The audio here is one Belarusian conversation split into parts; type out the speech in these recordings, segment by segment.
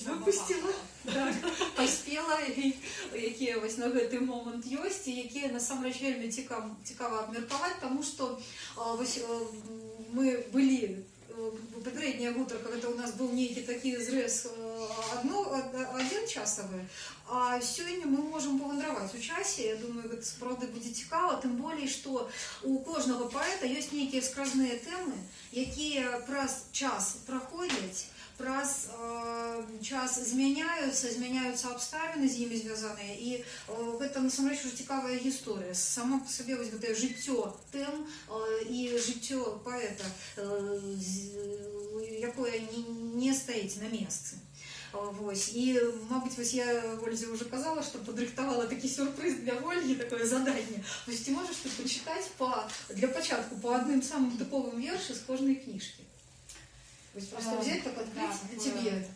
выпустила, так, паспела, і якія вось на гэты момант ёсць, і якія насамрэч вельмі цікава абмеркаваць, таму што вось мы былі папярэдняя гутарка, гэта у нас быў нейкі такі зрэз адзін часавы, а сёння мы можам павандраваць у часе. Я думаю, гэта сапраўды будзе цікава, тым болей, што у кожнага паэта ёсць нейкія скразныя тэмы, якія праз час праходзяць, праз час змяняюцца абставіны з імі звязаныя, і гэта насамрэч ужо цікавая гісторыя. Сама па сабе вось гэтае жыццё тэм і жыццё паэта, якое не стаіць на месцы. Вось. І, мабыць, вось я Ользе уже казала, што падрыхтавала такі сюрпрыз для Ольгі, такое заданне. Вось ты можаш тут пачытаць для пачатку по адным самым тыповым вершы з кожнай кніжкі. Вось просто взять, так открыть для тебе.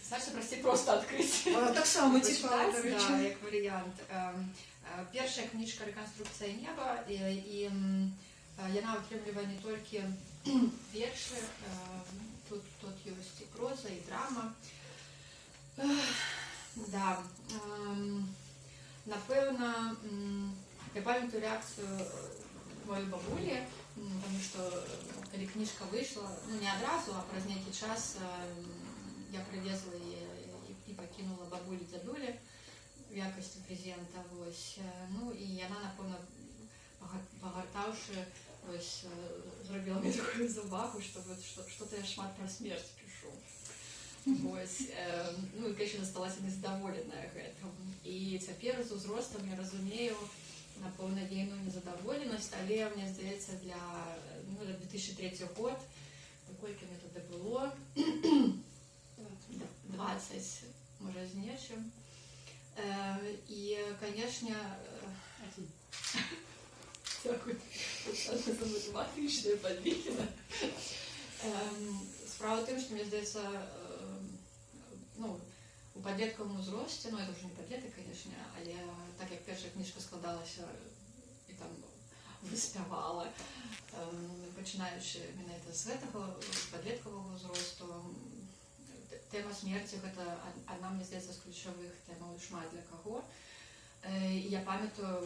Значит, прости, просто открыть. Так само цікаво, да, як варыянт. Першая кніжка «Рэканструкцыя неба», і яна ўтрымлівае не толькі вершы, тут ёсць і проза, і драма. Да, напэўна, я памятаю рэакцыю моей бабулі, потому что калі кніжка выйшла, ну не адразу, а праз нейкі час я прывезла і пакінула бабулі дзядулі в якасці прэзента. Ну і яна, напэўна, пагартаўшы, зрабіла мне такую забаву, што я шмат пра смерць пішу. Ну і, конечно, засталася незадаволеная гэтым. І цяпер з узростам я разумею, напэўна, ейную незадаволенасць, але, мне здаецца, для 2003 год, колькі мне тады было, 20, можа, з нечым. І, канешне, матэматычныя падлікі. Справа ў тым, што, мне здаецца, у падлеткавым узросце, ну, это ўжо не падлетак, канешне, але так як першая кніжка складалася і там выспявала, пачынаючы менавіта з гэтага падлеткавага ўзросту, тэма смерці — гэта адна, мне здаецца, з ключавых тэмаў шмат для каго. І я памятаю,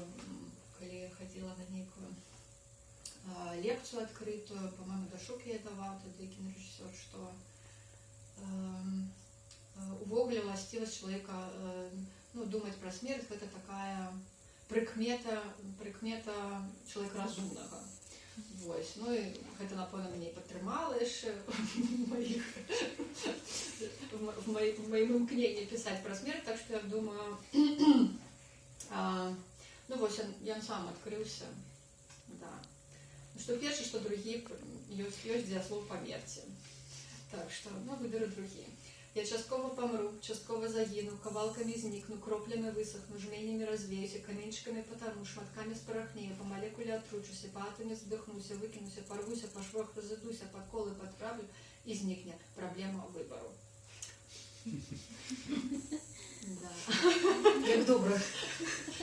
калі хадзіла на нейкую лекцыю адкрытую, па-моему, Дашук яе даваў тады кінарэжысёр, што увогуле ўласцівасць чалавека думаць пра смерць — гэта такая прыкмета чалавека разумнага. Ну і гэта, напэўна, мяне падтрымала яшчэ в маім імкненні пісаць пра смерць, так што я думаю, ён сам адкрыўся. Што першы, што другі, ёсць дзеяслоў памерці. Так што, выберу другі. Я часткова помру, часткова загину, кавалками зникну, кроплями высохну, жменями развеюся, каменчиками потону, шматками спорохнею, по молекуле отручуся, по атоме задохнуся, выкинуся, порвуся, по швах разойдуся, под колы подправлю, и зникне проблема выбору. Да. Як добре.